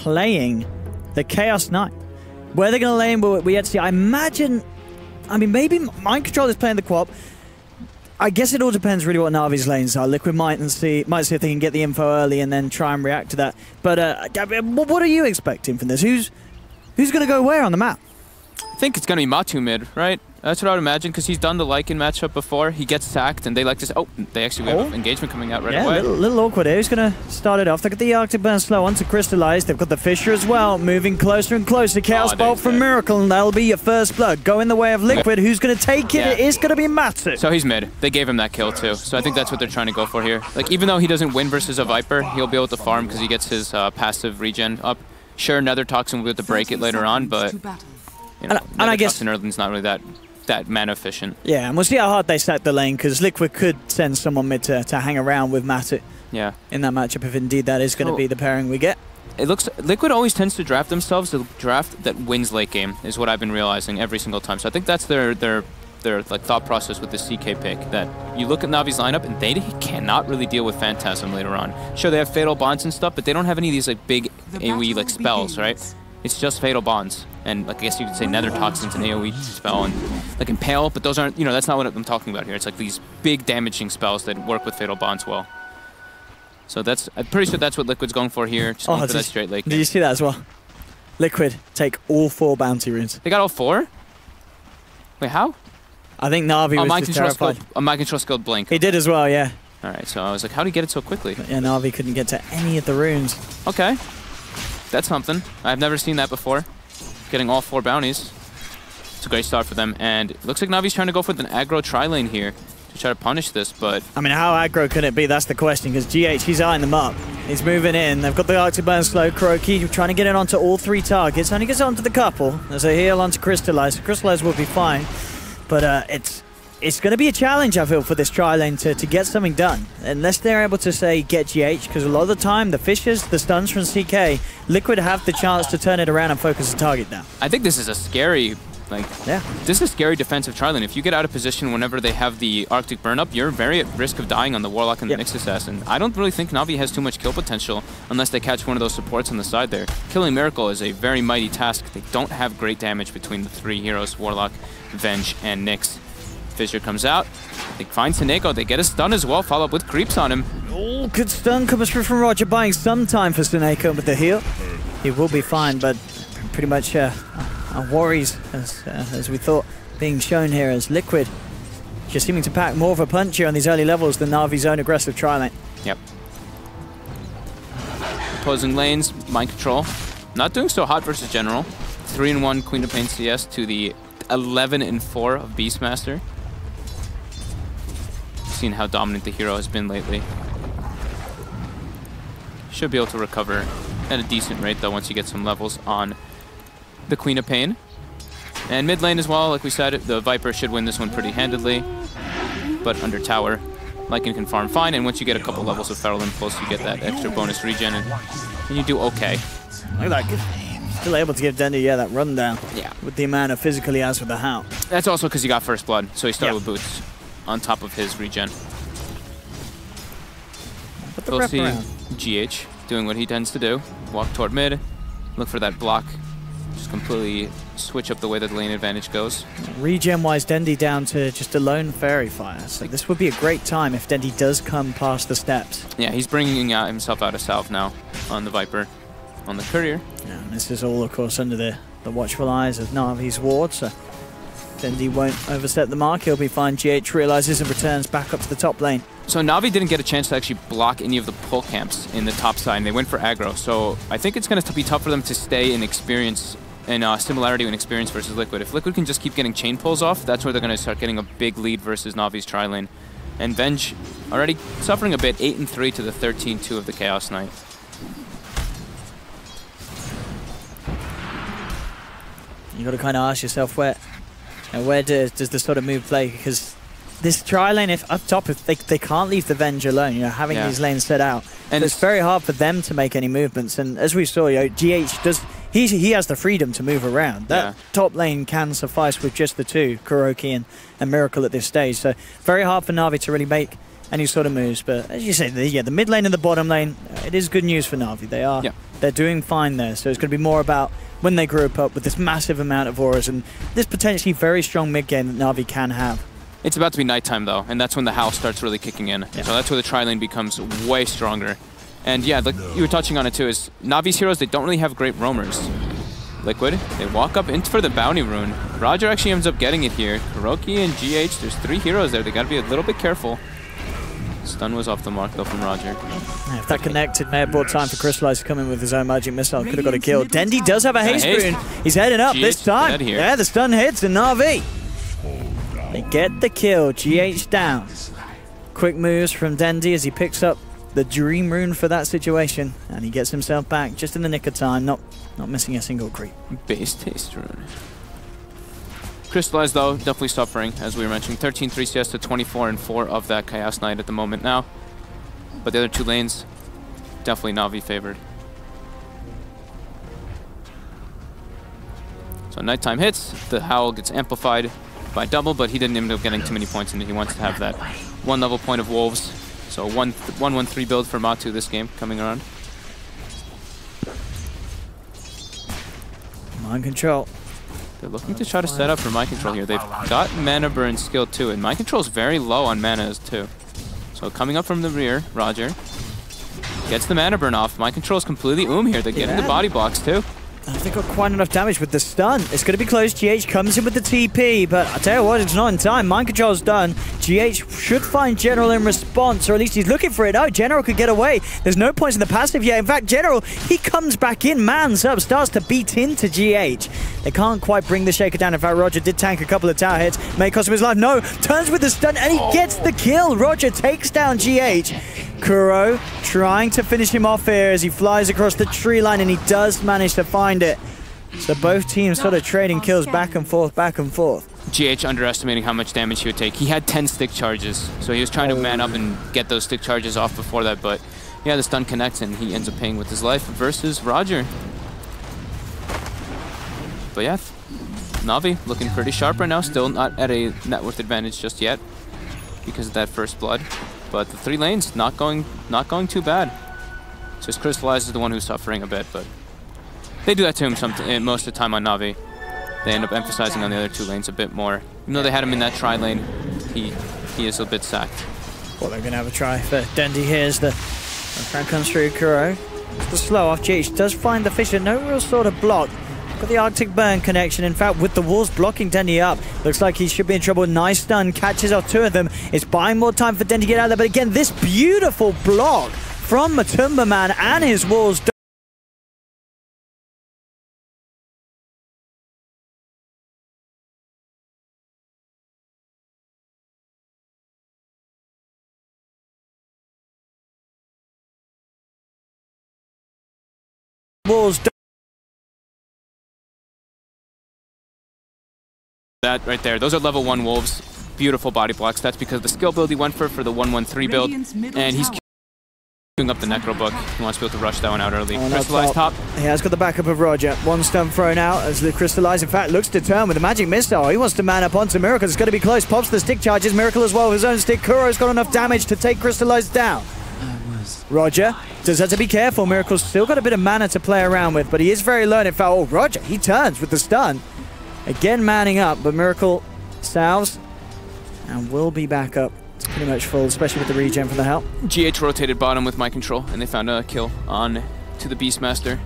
playing the Chaos Knight. Where they're going to lay in, we yet to see. I imagine, I mean, maybe Mind Control is playing the Quap. I guess it all depends really what Navi's lanes are. Liquid might see if they can get the info early and then try and react to that. But what are you expecting from this? Who's going to go where on the map? I think it's going to be Matu mid, right? That's what I would imagine, because he's done the Lycan matchup before. He gets sacked, and they like to... Oh, they actually have engagement coming out right away. Yeah, a little awkward here. Who's going to start it off? Look at the Arctic Burn slow onto Crystallize. They've got the Fissure as well, moving closer and closer. Chaos Bolt from Miracle, and that'll be your first blood. Go in the way of Liquid. Who's going to take it? Yeah. It is going to be Matu. So he's mid. They gave him that kill, too. So I think that's what they're trying to go for here. Like, even though he doesn't win versus a Viper, he'll be able to farm because he gets his passive regen up. Sure, Nether Toxin will be able to break it later on, but... You know, and I guess Toxin not really that mana efficient. Yeah, and we'll see how hard they stack the lane, because Liquid could send someone mid to hang around with Matu in that matchup, if indeed that is going to be the pairing we get. It looks Liquid always tends to draft themselves the draft that wins late game, is what I've been realizing every single time. So I think that's their like thought process with the CK pick, that you look at Navi's lineup and they cannot really deal with Phantasm later on. Sure, they have Fatal Bonds and stuff, but they don't have any of these like big AoE like spells, right? It's just Fatal Bonds, and like I guess you could say Nether Toxin's an AoE spell, and like Impale, but those aren't, you know, that's not what I'm talking about here. It's like these big damaging spells that work with Fatal Bonds well. So I'm pretty sure that's what Liquid's going for here, just going for that straight late game. Did you see that as well? Liquid take all 4 bounty runes. They got all 4? Wait, how? I think Navi was just terrified. Mind Control skilled Blink. He did as well, yeah. Alright, so I was like, how did he get it so quickly? But yeah, Navi couldn't get to any of the runes. Okay. That's something. I've never seen that before. Getting all 4 bounties. It's a great start for them. And it looks like Navi's trying to go for an aggro tri-lane here to try to punish this, but... I mean, how aggro can it be? That's the question, because GH, he's eyeing them up. He's moving in. They've got the Arctic Burn slow. Kuroki trying to get it onto all 3 targets. Only gets onto the couple. There's a heal onto Crystallize. Crystallize will be fine. But it's going to be a challenge, I feel, for this tri-lane to get something done. Unless they're able to, say, get GH, because a lot of the time, the Fissures, the stuns from CK, Liquid have the chance to turn it around and focus the target down. I think this is a scary, this is a scary defensive tri-lane. If you get out of position whenever they have the Arctic Burn up, you're very at risk of dying on the Warlock and the Nyx Assassin. I don't really think Navi has too much kill potential unless they catch one of those supports on the side there. Killing Miracle is a very mighty task. They don't have great damage between the 3 heroes, Warlock, Venge, and Nyx. Fissure comes out. They find Seneko. They get a stun as well. Follow up with creeps on him. Oh, good stun comes through from Roger, buying some time for Seneko with the heal. He will be fine, but pretty much our worries, as we thought, being shown here as Liquid just seeming to pack more of a punch here on these early levels than Navi's own aggressive tri-lane. Yep. Opposing lanes, Mind Control. Not doing so hot versus General. 3-1 Queen of Pain CS to the 11-4 of Beastmaster. Seen how dominant the hero has been lately. Should be able to recover at a decent rate though once you get some levels on the Queen of Pain. And mid lane as well, like we said, the Viper should win this one pretty handedly. But under tower, Lycan can farm fine, and once you get a couple levels of Feral Impulse, you get that extra bonus regen, and you do okay. Look at that. Still able to give Dendi, that rundown. Yeah. With the amount of physical he has with the Hound. That's also because he got first blood, so he started with boots on top of his regen. We'll see GH doing what he tends to do. Walk toward mid, look for that block, just completely switch up the way that the lane advantage goes. Regen-wise, Dendi down to just a lone Fairy Fire, so this would be a great time if Dendi does come past the steps. Yeah, he's bringing himself out of Salve now on the Viper, on the Courier. Yeah, and this is all, of course, under the watchful eyes of Navi's ward, so Dendi won't overstep the mark. He'll be fine. GH realizes and returns back up to the top lane. So Navi didn't get a chance to actually block any of the pull camps in the top side, and they went for aggro. So I think it's going to be tough for them to stay in experience and similarity and experience versus Liquid. If Liquid can just keep getting chain pulls off, that's where they're going to start getting a big lead versus Navi's tri-lane. And Venge already suffering a bit, 8-3 to the 13-2 of the Chaos Knight. You got to kind of ask yourself where does this sort of move play, because this tri-lane, if up top, if they can't leave the Venge alone, having these lanes set out, and so it's very hard for them to make any movements. And as we saw, GH does, he has the freedom to move around. That top lane can suffice with just the two, Kuroki and Miracle at this stage. So very hard for Navi to really make any sort of moves. But as you say, the mid lane and the bottom lane, it is good news for Na'Vi. They're doing fine there. So it's going to be more about when they group up with this massive amount of auras and this potentially very strong mid game that Na'Vi can have. It's about to be nighttime though, and that's when the house starts really kicking in. So that's where the tri-lane becomes way stronger. And yeah, like you were touching on it too, is Navi's heroes, they don't really have great roamers. Liquid, they walk up in for the bounty rune. Roger actually ends up getting it here. Kuroki and GH, there's 3 heroes there. They gotta be a little bit careful. Stun was off the mark though from Roger. Yeah, if that connected, may have brought time for Crystallize to come in with his own magic missile. Could have got a kill. Dendi does have a haste rune. He's heading up this time. Yeah, the stun hits and Na'Vi. They get the kill. GH down. Quick moves from Dendi as he picks up the Dream Rune for that situation, and he gets himself back just in the nick of time, not missing a single creep. Base taste rune. Crystallize though, definitely suffering, as we were mentioning. 13-3 CS to 24-4 of that Chaos Knight at the moment now. But the other 2 lanes, definitely Na'Vi favored. So nighttime hits, the Howl gets amplified by double, but he didn't end up getting too many points, and he wants to have that 1 level point of Wolves. So 1-1-3 build for Matu this game coming around. Mind control. They're looking to try to set up for mind control here. They've got mana burn skill too, and mind control is very low on mana too. So coming up from the rear, Roger gets the mana burn off. Mind control is completely here. They're getting the body blocks too. They got quite enough damage with the stun. It's going to be close. GH comes in with the TP, but I tell you what, it's not in time. Mind control's done. GH should find General in response, or at least he's looking for it. Oh, General could get away. There's no points in the passive yet. In fact, General, he comes back in, mans up, starts to beat into GH. They can't quite bring the Shaker down. In fact, Roger did tank a couple of tower hits. May cost him his life. No, turns with the stun, and he gets the kill. Roger takes down GH. Kuro trying to finish him off here as he flies across the tree line, and he does manage to find it. So both teams sort of trading kills back and forth, back and forth. GH underestimating how much damage he would take. He had 10 stick charges, so he was trying to man up and get those stick charges off before that, but yeah, the stun connects and he ends up paying with his life versus Roger. But yeah, Na'Vi looking pretty sharp right now, still not at a net worth advantage just yet because of that first blood. But the 3 lanes not going too bad. Just Crystallize is the one who's suffering a bit, but they do that to him most of the time on Na'Vi. They end up emphasizing on the other 2 lanes a bit more. Even though they had him in that tri lane, he is a bit sacked. Well, they're going to have a try for Dendi here as the front comes through. Kuro. The slow off. GH does find the Fisher. No real sort of block. Got the Arctic Burn connection. In fact, with the walls blocking Dendi up, looks like he should be in trouble. Nice stun. Catches off 2 of them. It's buying more time for Dendi to get out there. But again, this beautiful block from Matumba Man and his walls. That right there, those are level 1 wolves. Beautiful body blocks. That's because the skill build he went for the 1-1-3 build, and he's queuing up the Necro book. He wants to be able to rush that one out early. Crystallized top. He has got the backup of Roger. 1 stun thrown out as the Crystallize, in fact, looks to turn with a magic missile. He wants to man up onto Miracle. It's going to be close. Pops the stick charges. Miracle as well with his own stick. Kuro's got enough damage to take Crystallize down. Roger does have to be careful. Miracle's still got a bit of mana to play around with, but he is very low. In fact, oh, Roger, he turns with the stun. Again, manning up, but Miracle salves and will be back up. It's pretty much full, especially with the regen from the help. GH rotated bottom with my control, and they found a kill on to the Beastmaster.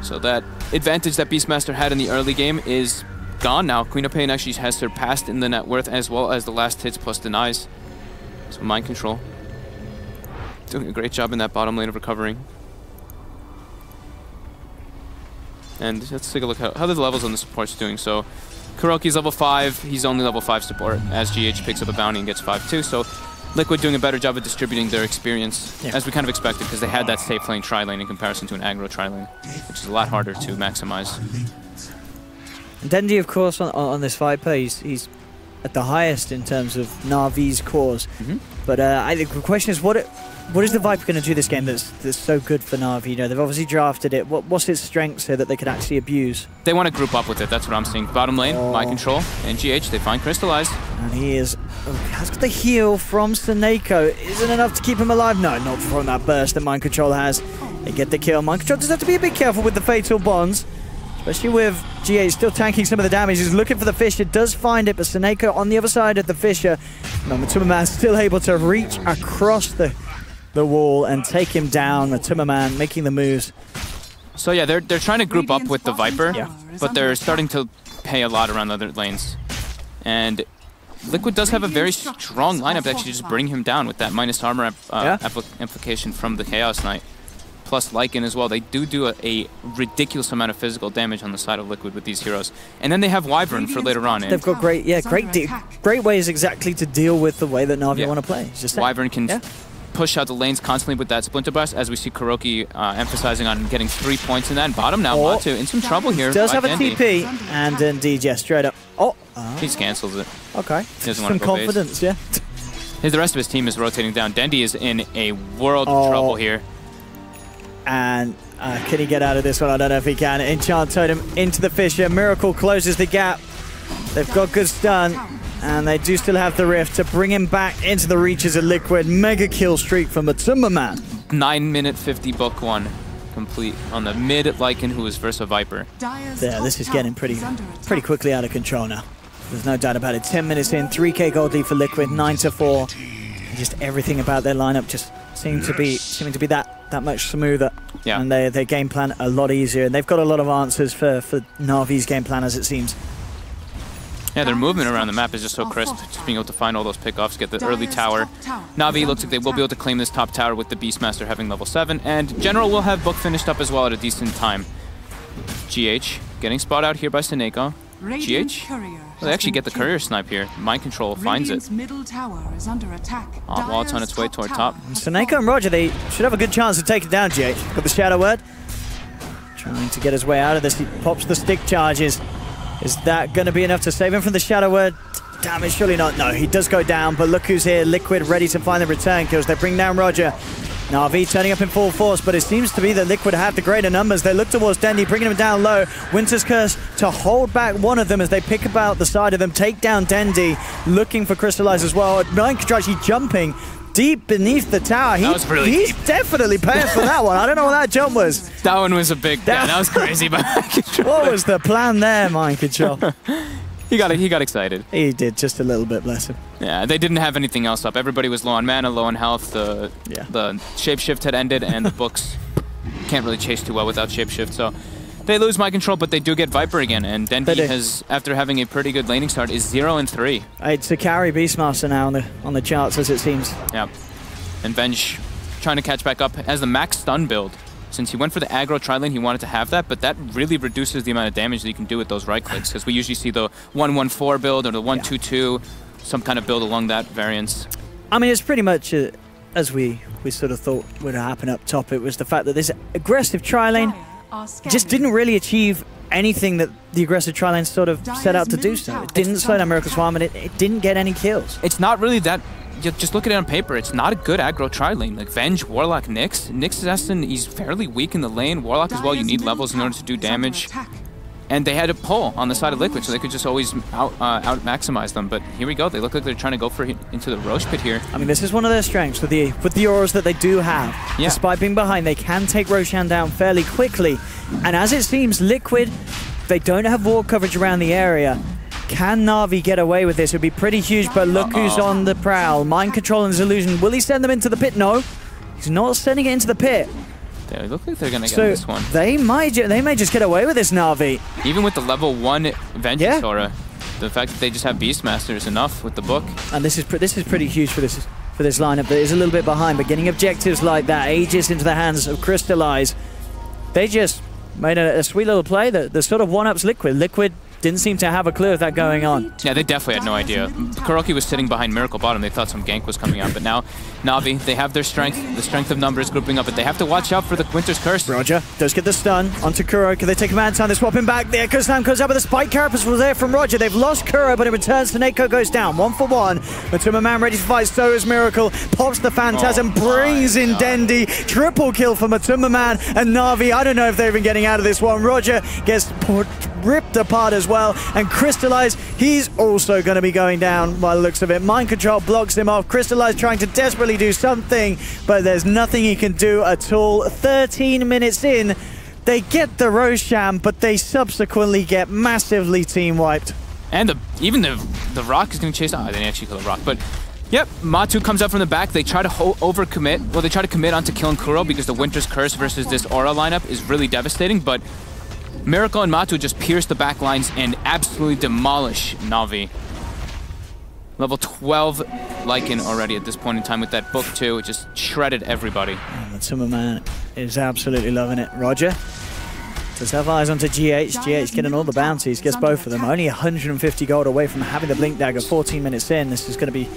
So that advantage that Beastmaster had in the early game is gone now. Queen of Pain actually has surpassed in the net worth as well as the last hits plus denies. So mind control. Doing a great job in that bottom lane of recovering. And let's take a look at how the levels on the support's doing. So Kuroki's level 5, he's only level 5 support as GH picks up a bounty and gets 5-2. So Liquid doing a better job of distributing their experience, as we kind of expected, because they had that safe lane tri-lane in comparison to an aggro tri-lane, which is a lot harder to maximize. Dendi, of course, on this Viper, he's at the highest in terms of Na'Vi's cores. But I think the question is, what is the Viper going to do this game that's so good for Na'Vi? You know, they've obviously drafted it. What's its strengths here that they can actually abuse? They want to group up with it. That's what I'm seeing. Bottom lane, my control, and GH, they find Crystallize. And he is has got the heal from Seneko. Isn't enough to keep him alive? No, not from that burst that Mind Control has. They get the kill. Mind Control does have to be a bit careful with the fatal bonds, especially with GH still tanking some of the damage. He's looking for the Fissure, does find it, but Seneko on the other side of the Fissure. No, Matuma still able to reach across the wall and take him down. Matuma making the moves. So yeah, they're trying to group up with the Viper, but they're starting to pay a lot around the other lanes. And Liquid does have a very strong lineup that actually just bring him down with that minus armor implication from the Chaos Knight. Plus Lycan as well. They do a ridiculous amount of physical damage on the side of Liquid with these heroes. And then they have Wyvern for later on. They've got great ways exactly to deal with the way that Na'Vi want to play. Just Wyvern can push out the lanes constantly with that Splinter Burst, as we see Kuroki emphasizing on getting 3 points in that. Bottom now, Matu in some trouble here. Does have a TP, and indeed, straight up. He just cancels it. Okay. He doesn't want to go confidence, base. The rest of his team is rotating down. Dendi is in a world of trouble here. And can he get out of this one? I don't know if he can. Enchant Totem into the Fissure. Miracle closes the gap. They've got good stun. And they do still have the Rift to bring him back into the reaches of Liquid. Mega kill streak from Matuma. 9-minute 50 book one complete on the mid Lycan, who is versus Viper. Yeah, this is getting pretty quickly out of control now. There's no doubt about it. 10 minutes in, 3k gold lead for Liquid, 9-4. Just everything about their lineup just seems to be that much smoother. Yeah. And their game plan a lot easier. And they've got a lot of answers for Na'Vi's game plan, as it seems. Yeah, their movement around the map is just so crisp. Just being able to find all those pickoffs, get the early tower. Na'Vi looks like they will be able to claim this top tower with the Beastmaster having level 7. And General will have book finished up as well at a decent time. GH getting spot out here by Seneko. GH? Well, they actually get the courier snipe here. Mind Control finds it. While it's on its way toward top. Seneko and Roger, they should have a good chance to take it down, GH. Got the Shadow Word. Trying to get his way out of this. He pops the stick charges. Is that going to be enough to save him from the Shadow Word? Damage, surely not. No, he does go down, but look who's here. Liquid ready to find the return kills. They bring down Roger. NaVi turning up in full force, but it seems to be that Liquid have the greater numbers. They look towards Dendi, bringing him down low. Winter's Curse to hold back one of them as they pick about the side of them, take down Dendi, looking for Crystallize as well. Mind Control actually jumping deep beneath the tower. He's definitely paying for that one. I don't know what that jump was. That one was a big... that was crazy by Mind Control. What was the plan there, Mind Control? He got excited. He did, just a little bit, bless him. Yeah, they didn't have anything else up. Everybody was low on mana, low on health. The Shapeshift had ended, and the books can't really chase too well without Shapeshift, so they lose Mind Control, but they do get Viper again, and Dendi has, after having a pretty good laning start, is 0-3. It's a carry Beastmaster now on the charts, as it seems. Yeah, and Venge trying to catch back up as the max stun build. Since he went for the aggro tri-lane, he wanted to have that, but that really reduces the amount of damage that you can do with those right clicks, because we usually see the 1-1-4 build or the 1-2-2, some kind of build along that variance. I mean, it's pretty much as we sort of thought would happen up top. It was the fact that this aggressive tri-lane just didn't really achieve anything that the aggressive tri-lane sort of set out to do so. It didn't slow down Miracle Swarm, and it didn't get any kills. It's not really that... Just look at it on paper, it's not a good aggro tri-lane. Like Venge, Warlock, Nyx. Nyx is he's fairly weak in the lane. Warlock as well, you need levels in order to do damage. And they had a pull on the side of Liquid, so they could just always out-maximize them. But here we go, they look like they're trying to go for into the Roche pit here. I mean, this is one of their strengths with the auras that they do have. Yeah. Despite being behind, they can take Roshan down fairly quickly. And as it seems, Liquid, they don't have wall coverage around the area. Can Na'Vi get away with this? It would be pretty huge, but look who's on the prowl. Mind Control and his illusion. Will he send them into the pit? No. He's not sending it into the pit. They look like they're going to get this one. They may just get away with this, Na'Vi. Even with the level 1 Vengeance aura, the fact that they just have Beastmaster is enough with the book. And this is pretty huge for this lineup that is a little bit behind, but getting objectives like that, Aegis into the hands of Crystallize, they just made a sweet little play that sort of one-ups Liquid. Liquid didn't seem to have a clue of that going on. Yeah, they definitely had no idea. Kuroki was sitting behind Miracle Bottom. They thought some gank was coming out, but now Na'Vi, they have their strength, the strength of numbers grouping up, but they have to watch out for the Winter's Curse. Roger does get the stun onto Kuro. Can they take a man time? They swap him back. The Echo Slam comes out, but the Spike Carapace was there from Roger. They've lost Kuro, but in return, Seneko goes down. 1-for-1. Matuma Man ready to fight, so is Miracle. Pops the Phantasm, brings in Dendi. Triple kill for Matuma Man and Na'Vi. I don't know if they're even getting out of this one. Roger gets ripped apart as well. And Crystallize, he's also going to be going down by the looks of it. Mind Control blocks him off. Crystallize trying to desperately do something, but there's nothing he can do at all. 13 minutes in, they get the Roshan, but they subsequently get massively team wiped. And even the Rock is going to chase. Oh, they didn't actually kill the Rock, but yep. Matu comes up from the back. They try to overcommit. Well, they try to commit onto killing Kuro because the Winter's Curse versus this Aura lineup is really devastating. But Miracle and Matu just pierce the back lines and absolutely demolish NaVi. Level 12 Lycan already at this point in time with that book too. It just shredded everybody. Man is absolutely loving it. Roger does have eyes onto GH. GH getting all the bounties, gets both of them. Only 150 gold away from having the Blink Dagger. 14 minutes in. This is going to be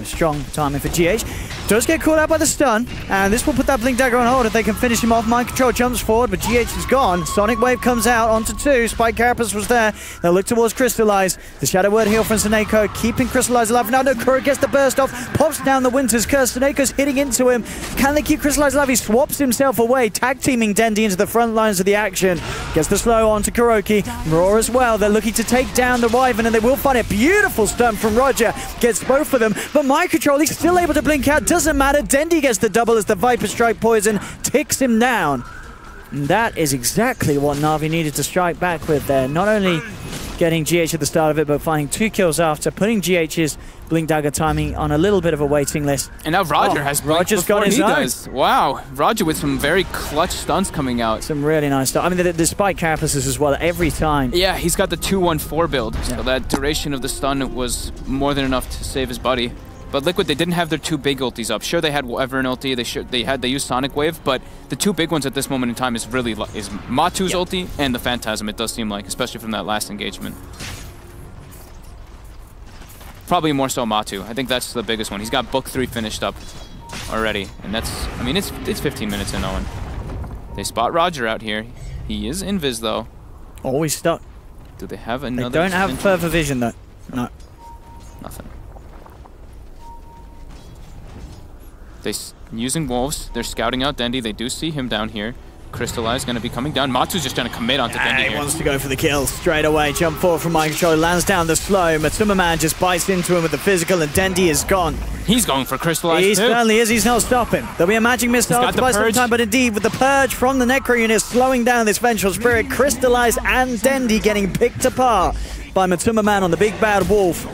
strong timing for GH. Does get caught out by the stun, and this will put that Blink Dagger on hold if they can finish him off. Mind Control jumps forward, but GH is gone. Sonic Wave comes out onto 2. Spike Carapace was there. They'll look towards Crystallize. The Shadow Word heal from Seneko, keeping Crystallize alive. Now Kuro gets the burst off, pops down the Winter's Curse. Seneko's hitting into him. Can they keep Crystallize alive? He swaps himself away, tag teaming Dendi into the front lines of the action. Gets the slow onto Kuroki. Raw as well. They're looking to take down the Wyvern, and they will find it. Beautiful stun from Roger. Gets both of them, but Mind Control, he's still able to blink out. Doesn't matter. Dendi gets the double as the Viper Strike poison ticks him down. And that is exactly what NaVi needed to strike back with there. Not only getting GH at the start of it, but finding 2 kills after, putting GH's Blink Dagger timing on a little bit of a waiting list. And now Roger has Roger's got his own. Wow, Roger with some very clutch stunts coming out. Some really nice stuff. I mean, the Spike Carapaces as well every time. Yeah, he's got the 2-1-4 build, so that duration of the stun was more than enough to save his buddy. But Liquid, they didn't have their 2 big ultis up. Sure, they had Wyvern ulti, they used Sonic Wave, but the 2 big ones at this moment in time is really Matu's ulti and the Phantasm, it does seem like, especially from that last engagement. Probably more so Matu. I think that's the biggest one. He's got Book 3 finished up already, and that's, I mean, it's 15 minutes in, Owen. They spot Roger out here. He is invis though. Always stuck. Do they have another? They don't have further vision though. No. Nothing. They using wolves. They're scouting out Dendi. They do see him down here. Crystallize going to be coming down. Matu's just trying to commit onto Dendi here. He wants to go for the kill straight away. Jump forward from Mind Control. Lands down the slow. Matsuma Man just bites into him with the physical, and Dendi is gone. He's going for Crystallize He too. certainly is. He's not stopping. There'll be a magic missile to buy some time, but indeed with the purge from the Necro unit slowing down this Vengeful Spirit, Crystallize and Dendi getting picked apart by Matsuma Man on the big bad wolf.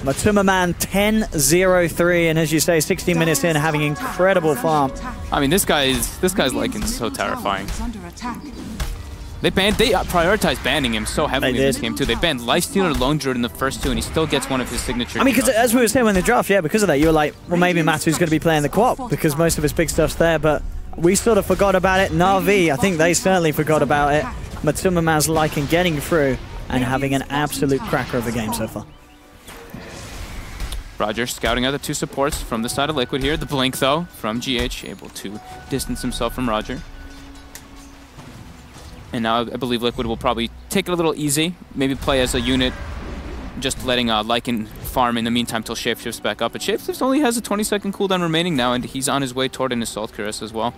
Matsuma Man 10-0-3, and as you say, 16 minutes in, having incredible farm. I mean, this guy's Lycan so terrifying. They prioritized banning him so heavily in this game too. They banned Lifestealer, Lone Druid in the first 2, and he still gets one of his signature. I mean, because as we were saying when they draft, yeah, because of that, you were like, well, maybe Matu's going to be playing the co-op because most of his big stuff's there, but we sort of forgot about it. NaVi, I think they certainly forgot about it. Matsuma Man's Lycan getting through and having an absolute cracker of a game so far. Roger scouting out the 2 supports from the side of Liquid here. The blink, though, from GH, able to distance himself from Roger. And now I believe Liquid will probably take it a little easy, maybe play as a unit, just letting Lycan farm in the meantime till Shapeshifts back up. But Shapeshifts only has a 20-second cooldown remaining now, and he's on his way toward an Assault Cuirass as well.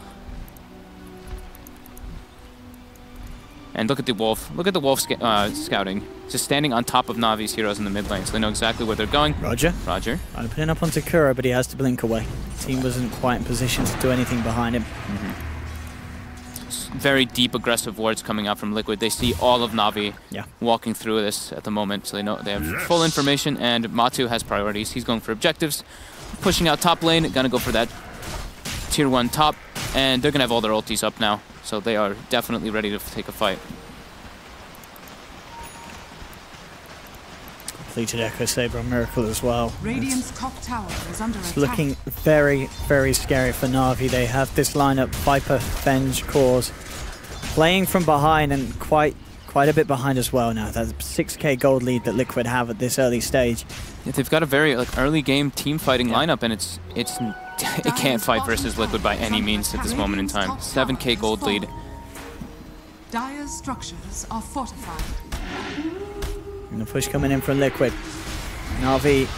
And look at the Wolf. Look at the Wolf scouting. Just standing on top of Navi's heroes in the mid lane, so they know exactly where they're going. Roger. Roger. Opening up onto Kuro, but he has to blink away. The team wasn't quite in position to do anything behind him. Very deep, aggressive wards coming out from Liquid. They see all of NaVi walking through this at the moment, so they know they have full information, and Matu has priorities. He's going for objectives, pushing out top lane, gonna go for that tier 1 top, and they're gonna have all their ultis up now. So they are definitely ready to take a fight. Completed Echo Saber on Miracle as well. Radiant's top tower is under attack. It's looking very, very scary for NaVi. They have this lineup, Viper, Venge, Cause, playing from behind and quite a bit behind as well now. That's a 6k gold lead that Liquid have at this early stage. Yeah, they've got a very early game team fighting lineup, and it can't fight versus Liquid by any means at this moment in time. 7k gold lead. Dire's structures are fortified. And the push coming in from Liquid. NaVi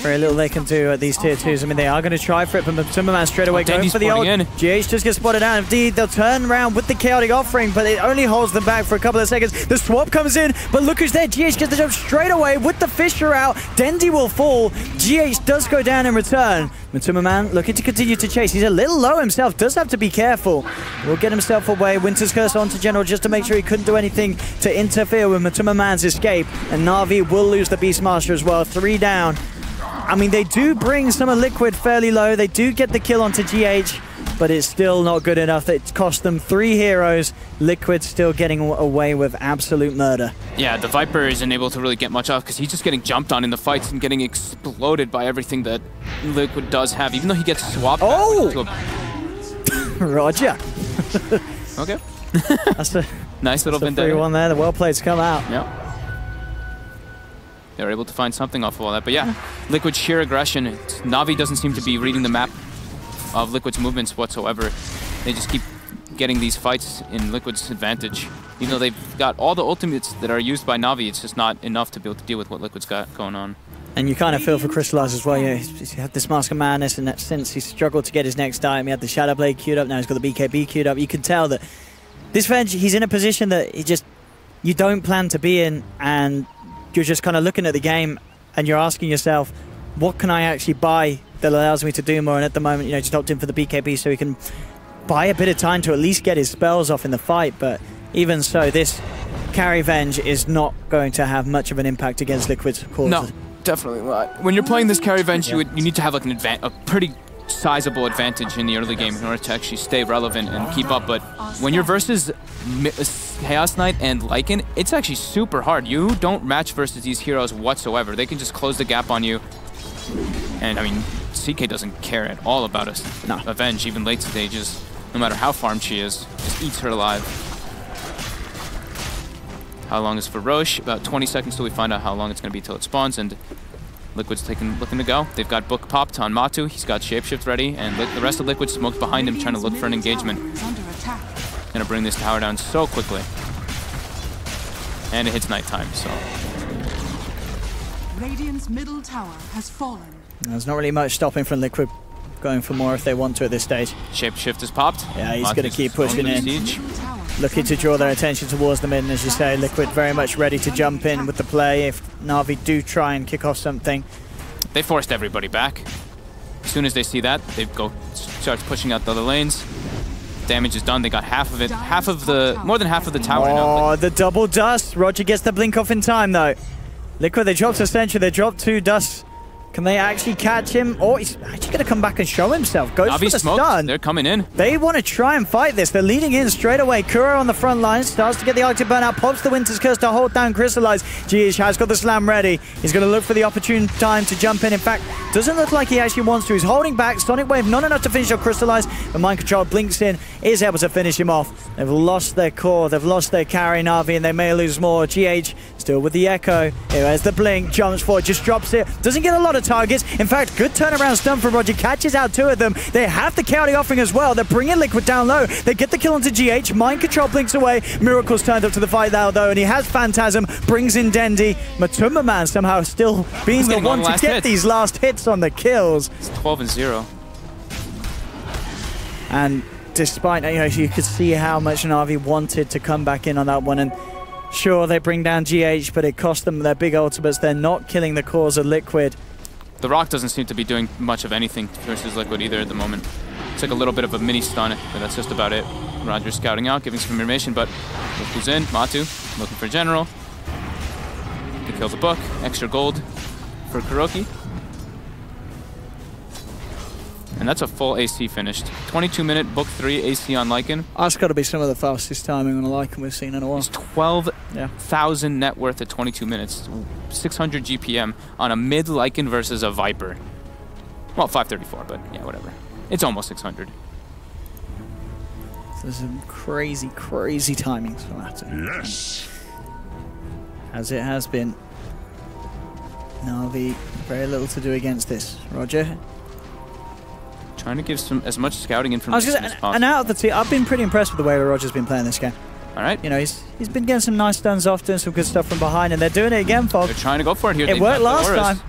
Very little they can do at these tier 2s. I mean, they are going to try for it, but Timberman straight away going for the ult. GH just gets spotted out. Indeed, they'll turn around with the chaotic offering, but it only holds them back for a couple of seconds. The swap comes in, but look who's there. GH gets the jump straight away with the Fissure out. Dendi will fall. GH does go down in return. Timberman looking to continue to chase. He's a little low himself, does have to be careful. Will get himself away. Winter's Curse onto General just to make sure he couldn't do anything to interfere with Timberman's escape. And Na'Vi will lose the Beastmaster as well. 3 down. I mean, they do bring some of Liquid fairly low. They do get the kill onto GH, but it's still not good enough. It cost them 3 heroes. Liquid still getting away with absolute murder. Yeah, the Viper isn't able to really get much off because he's just getting jumped on in the fights and getting exploded by everything that Liquid does have, even though he gets swapped. Oh! Roger. Okay. That's a nice little vendetta. 3-1 there. The well played's come out. Yeah. They were able to find something off of all that. But yeah, Liquid's sheer aggression. Na'Vi doesn't seem to be reading the map of Liquid's movements whatsoever. They just keep getting these fights in Liquid's advantage. Even though they've got all the ultimates that are used by Na'Vi, it's just not enough to be able to deal with what Liquid's got going on. And you kind of feel for Crystallize as well. You had this Mask of Madness, and since he struggled to get his next item, he had the Shadow Blade queued up, now he's got the BKB queued up. You can tell that this Venge, he's in a position that you don't plan to be in, and you're just kind of looking at the game and you're asking yourself, what can I actually buy that allows me to do more? And at the moment, just opted in for the BKB so he can buy a bit of time to at least get his spells off in the fight. But even so, this carry Venge is not going to have much of an impact against Liquid's cause. No, definitely not. When you're playing this carry Venge, you need to have like a pretty sizable advantage in the early game in order to actually stay relevant and keep up. But when you're versus Chaos Knight and Lycan, it's actually super hard. You don't match versus these heroes whatsoever. They can just close the gap on you. And I mean, CK doesn't care at all about us. No. Venge, even late stages, no matter how farmed she is, just eats her alive. How long is for Roche? About 20 seconds till we find out how long it's going to be till it spawns. And Liquid's looking to go. They've got Book popped on Matu. He's got Shapeshift ready, and the rest of Liquid smoked behind him, trying to look for an engagement. Gonna bring this tower down so quickly. And it hits nighttime, so. Radiant's middle tower has fallen. There's not really much stopping from Liquid going for more if they want to at this stage. Shapeshift is popped. Yeah, he's going to keep pushing in. Looking to draw their attention towards the mid, and as you say, Liquid very much ready to jump in with the play if Na'Vi do try and kick off something. They forced everybody back. As soon as they see that, they start pushing out the other lanes. Damage is done. They got half of it, more than half of the tower now. Oh, the double dust. Roger gets the blink off in time though. Liquid, they dropped a sentry, they dropped 2 dusts. Can they actually catch him? Oh, he's actually going to come back and show himself. Goes for the stun. They're coming in. They want to try and fight this. They're leading in straight away. Kuro on the front line starts to get the Arctic Burnout, pops the Winter's Curse to hold down Crystallize. GH has got the slam ready. He's going to look for the opportune time to jump in. In fact, doesn't look like he actually wants to. He's holding back. Sonic Wave not enough to finish off Crystallize. The Mind Control blinks in, is able to finish him off. They've lost their core. They've lost their carry Na'Vi, and they may lose more. GH still with the Echo. Here's the blink. Jumps forward, just drops it. Doesn't get a lot of targets. In fact, good turnaround stun from Roger. Catches out 2 of them. They have the chaotic offering as well. They're bringing Liquid down low. They get the kill onto GH. Mind Control blinks away. Miracle's turned up to the fight now, though, and he has Phantasm. Brings in Dendi. Matumbaman somehow still being the one to get these last hits on the kills. It's 12-0. And despite, you could see how much Na'Vi wanted to come back in on that one. And sure, they bring down GH, but it cost them their big ultimates. They're not killing the cause of Liquid. The Rock doesn't seem to be doing much of anything versus Liquid either at the moment. It's like a little bit of a mini stun, but that's just about it. Roger's scouting out, giving some information, but look who's in. Matu, looking for General. He kills a Book. Extra gold for Kuroki. And that's a full AC finished. 22-minute Book 3 AC on Lycan. That's got to be some of the fastest timing on a Lycan we've seen in a while. It's 12,000 net worth at 22 minutes. 600 GPM on a mid Lycan versus a Viper. Well, 534, but yeah, whatever. It's almost 600. There's some crazy, crazy timings for that. Yes. As it has been. Na'Vi, very little to do against this. Roger. Trying to give as much scouting information as possible. And out of the team, I've been pretty impressed with the way Roger's been playing this game. All right. He's been getting some nice stuns off, doing some good stuff from behind, and they're doing it again, Fog. They're trying to go for it here. It worked last time.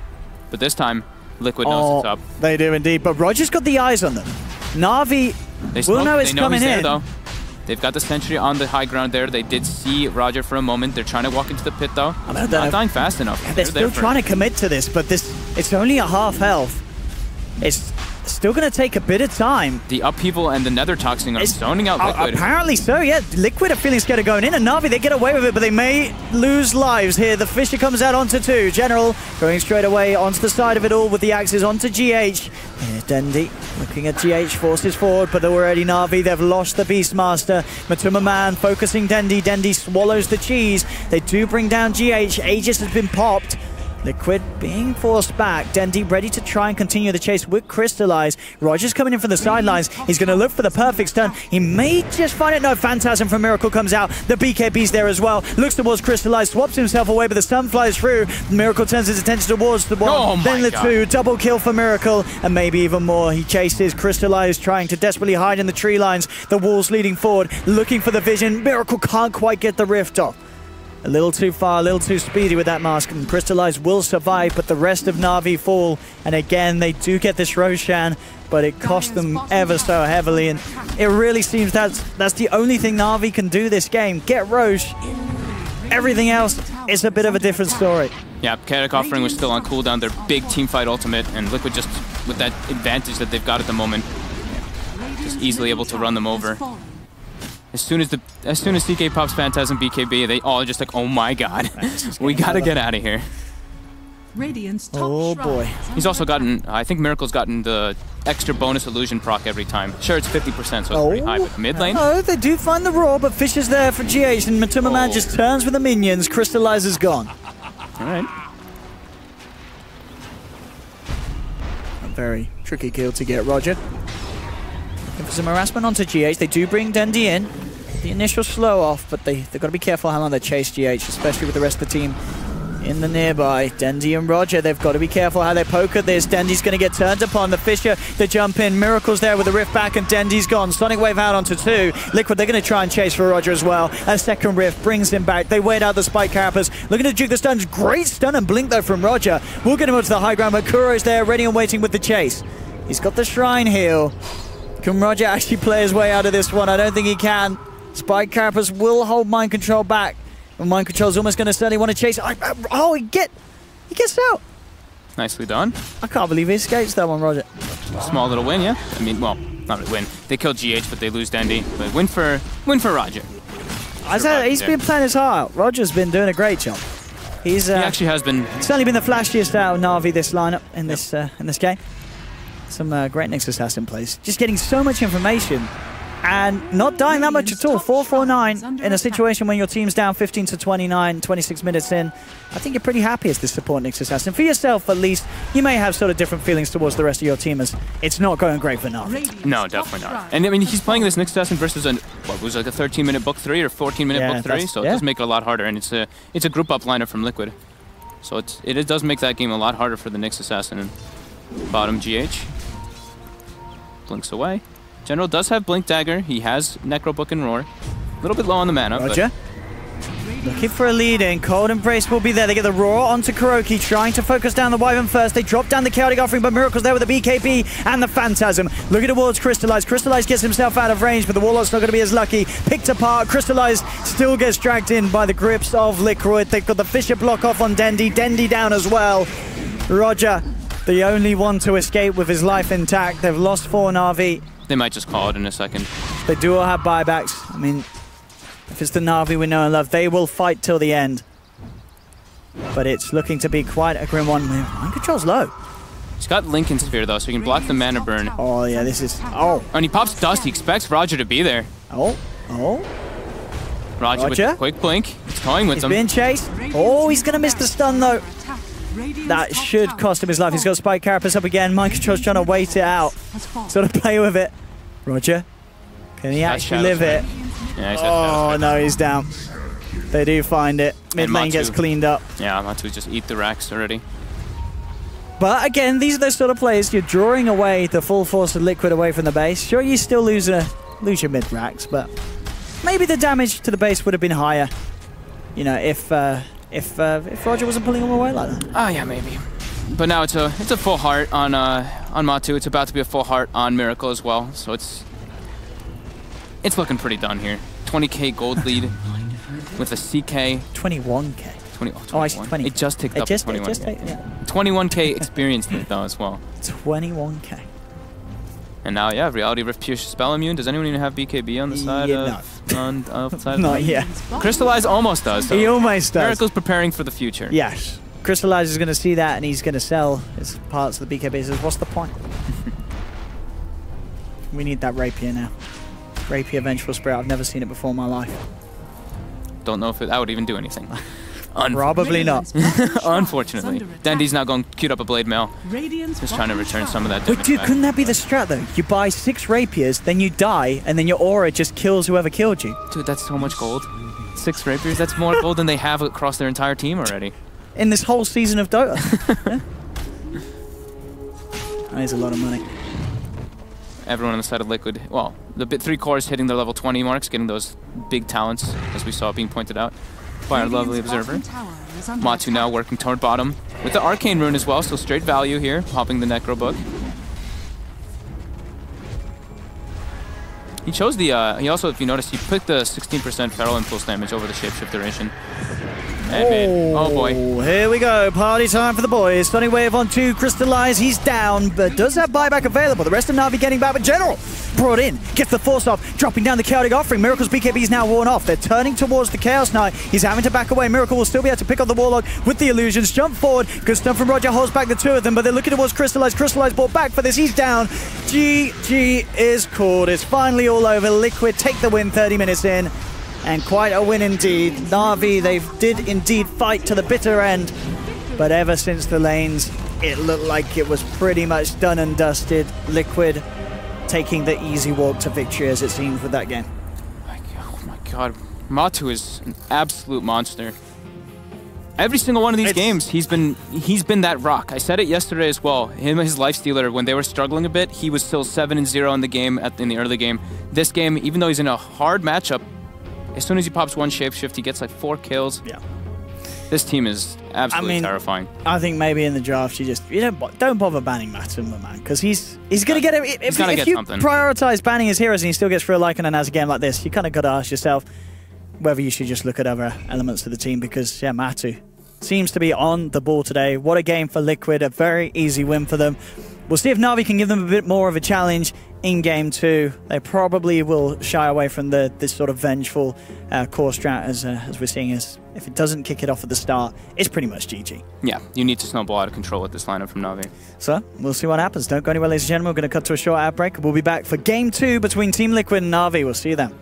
But this time, Liquid knows it's up. They do indeed, but Roger's got the eyes on them. NaVi will know it's coming in. Though. They've got the sentry on the high ground there. They did see Roger for a moment. They're trying to walk into the pit though. Not dying fast enough. Yeah, they're still trying to commit to this, but it's only a half health. It's still going to take a bit of time. The upheaval and the nether toxin are zoning out Liquid. Apparently so, yeah. Liquid are feeling scared of going in, and NaVi, they get away with it, but they may lose lives here. The Fisher comes out onto 2. General going straight away onto the side of it all with the axes onto GH. Here's Dendi looking at GH, forces forward, but already NaVi, they've lost the Beastmaster. Matuma Man focusing Dendi. Dendi swallows the cheese. They do bring down GH. Aegis has been popped. Liquid being forced back. Dendi ready to try and continue the chase with Crystallize. Roger's coming in from the sidelines. He's going to look for the perfect stun. He may just find it. No, Phantasm from Miracle comes out. The BKB's there as well. Looks towards Crystallize, swaps himself away, but the stun flies through. Miracle turns his attention towards the 1, then the 2. Double kill for Miracle, and maybe even more. He chases Crystallize, trying to desperately hide in the tree lines. The walls leading forward, looking for the vision. Miracle can't quite get the rift off. A little too far, a little too speedy with that mask, and Crystallize will survive, but the rest of NaVi fall. And again, they do get this Roshan, but it cost them ever so heavily, and it really seems that's the only thing NaVi can do this game. Get Rosh. Everything else is a bit of a different story. Yeah, Chaotic Offering was still on cooldown, their big teamfight ultimate, and Liquid just, with that advantage that they've got at the moment, just easily able to run them over. As soon as CK pops Phantasm BKB, they all are just like, oh my god, we gotta get out of here. Oh boy. He's also gotten, I think Miracle's gotten the extra bonus illusion proc every time. Sure, it's 50%, so it's pretty high, but mid lane? Oh, they do find the Raw, but Fish is there for GH, and Matuma Man just turns with the minions. Crystallizer's gone. Alright. A very tricky kill to get, Roger. Looking for some harassment onto GH. They do bring Dendi in. The initial slow off, but they've got to be careful how long they chase GH, especially with the rest of the team in the nearby. Dendi and Roger, they've got to be careful how they poke at this. Dendi's going to get turned upon. The Fisher, the jump in. Miracle's there with the rift back, and Dendi's gone. Sonic Wave out onto 2. Liquid, they're going to try and chase for Roger as well. A second rift brings him back. They wait out the Spike Carapace. Looking to juke the stuns. Great stun and blink though from Roger. We'll get him up to the high ground, but Kuro's there, ready and waiting with the chase. He's got the Shrine heal. Can Roger actually play his way out of this one? I don't think he can. Spike Carapace will hold Mind Control back. And Mind Control's almost going to certainly want to chase. Oh, he gets out. Nicely done. I can't believe he escapes that one, Roger. Small little win, yeah? I mean, well, not a win. They killed GH, but they lose Dendi. But win for Roger. I said he's been playing his heart out. Roger's been doing a great job. He actually has been. Certainly been the flashiest out of NaVi this lineup in this game. Some great Nexus Assassin plays. Just getting so much information and not dying that much at all. 4-4-9 in a situation when your team's down 15 to 29, 26 minutes in. I think you're pretty happy as the support Nexus Assassin. For yourself, at least, you may have sort of different feelings towards the rest of your team as it's not going great for NaVi. No, definitely not. And I mean, he's playing this Nexus Assassin versus what was like a 13-minute book 3 or 14-minute book 3, so it does make it a lot harder. And it's a group up lineup from Liquid. So it does make that game a lot harder for the Nexus Assassin. And bottom GH. Blinks away. General does have Blink Dagger. He has Necro Book and Roar. A little bit low on the mana. Roger. Looking for a lead in. Cold Embrace will be there. They get the Roar onto Kuroki, trying to focus down the Wyvern first. They drop down the Chaotic Offering, but Miracle's there with the BKB and the Phantasm. Looking towards Crystallize. Crystallize gets himself out of range, but the Warlock's not going to be as lucky. Picked apart. Crystallize still gets dragged in by the grips of Liquid. They've got the Fisher block off on Dendi. Dendi down as well. Roger, the only one to escape with his life intact. They've lost 4 NaVi. They might just call it in a second. They do all have buybacks. I mean, if it's the NaVi we know and love, they will fight till the end. But it's looking to be quite a grim one. Mind Control's low. He's got Lincoln Sphere though, so he can block the mana burn. Oh yeah, this is... Oh. And he pops Dust. He expects Roger to be there. Oh. Roger with a quick blink. He's toying with them. He's being chased. Oh, he's going to miss the stun though. That should cost him his life. He's got Spike Carapace up again. Mind Control's trying to wait it out. Sort of play with it. Roger. Can he actually live it? Yeah, oh, no, he's down. They do find it. Mid lane gets cleaned up. Yeah, Matu just eat the racks already. But again, these are those sort of players. You're drawing away the full force of Liquid away from the base. Sure, you still lose your mid racks, but maybe the damage to the base would have been higher. You know, if Roger wasn't pulling him away like that. Oh, yeah, maybe. But now it's a full heart on Matu. It's about to be a full heart on Miracle as well. So it's looking pretty done here. 20k gold lead with a CK. 21k. 20, oh, I see 20. It just ticked up to 21k. Yeah. 21k experience though as well. 21k. And now, yeah, Reality Rift Pierce Spell Immune. Does anyone even have BKB on the side of Not yet. Crystallize almost does. So he almost does. Miracle's preparing for the future. Yes. Crystallize is going to see that and he's going to sell his parts of the BKB. He says, what's the point? We need that Rapier now. Rapier Vengeful Spirit. I've never seen it before in my life. Don't know if that would even do anything. Probably not. Unfortunately. Dendy's now going to queue up a Blade Mail. Just trying to return some of that damage. But dude, couldn't that be the strat though? You buy 6 Rapiers, then you die, and then your aura just kills whoever killed you. Dude, that's so much gold. 6 Rapiers, that's more gold than they have across their entire team already. In this whole season of Dota. Yeah. That is a lot of money. Everyone on the side of Liquid, well, the bit 3 cores hitting their level 20 marks, getting those big talents, as we saw being pointed out by our lovely observer. Matu now working toward bottom with the Arcane Rune as well, so straight value here, popping the Necro Book. He chose the, he also, if you notice, he picked the 16% Feral Impulse damage over the Shapeshift duration. Oh boy. Here we go. Party time for the boys. Stunning Wave on 2. Crystallize. He's down, but does have buyback available. The rest of Navi getting back, but General brought in. Gets the force off. Dropping down the Chaotic Offering. Miracle's BKB is now worn off. They're turning towards the Chaos Knight. He's having to back away. Miracle will still be able to pick up the Warlock with the illusions. Jump forward. Good stuff from Roger. Holds back the 2 of them, but they're looking towards Crystallize. Crystallize brought back for this. He's down. GG is called. It's finally all over. Liquid take the win 30 minutes in. And quite a win indeed. Navi, they did indeed fight to the bitter end. But ever since the lanes, it looked like it was pretty much done and dusted. Liquid taking the easy walk to victory, as it seems, with that game. Oh my god. Matu is an absolute monster. Every single one of these games, he's been that rock. I said it yesterday as well. Him and his Lifestealer, when they were struggling a bit, he was still 7-0 in the game in the early game. This game, even though he's in a hard matchup, as soon as he pops one Shapeshift, he gets like 4 kills. Yeah. This team is absolutely terrifying. I think maybe in the draft you don't bother banning Matuma, man, because he's gonna get it. If you prioritize banning his heroes and he still gets through a Lycan and has a game like this, you kind of got to ask yourself whether you should just look at other elements of the team, because yeah, Matu seems to be on the ball today. What a game for Liquid, a very easy win for them. We'll see if Navi can give them a bit more of a challenge in Game 2. They probably will shy away from this sort of vengeful core strat as we're seeing. As if it doesn't kick it off at the start, it's pretty much GG. Yeah, you need to snowball out of control with this lineup from Navi. So, we'll see what happens. Don't go anywhere, ladies and gentlemen. We're going to cut to a short ad break. We'll be back for Game 2 between Team Liquid and Navi. We'll see you then.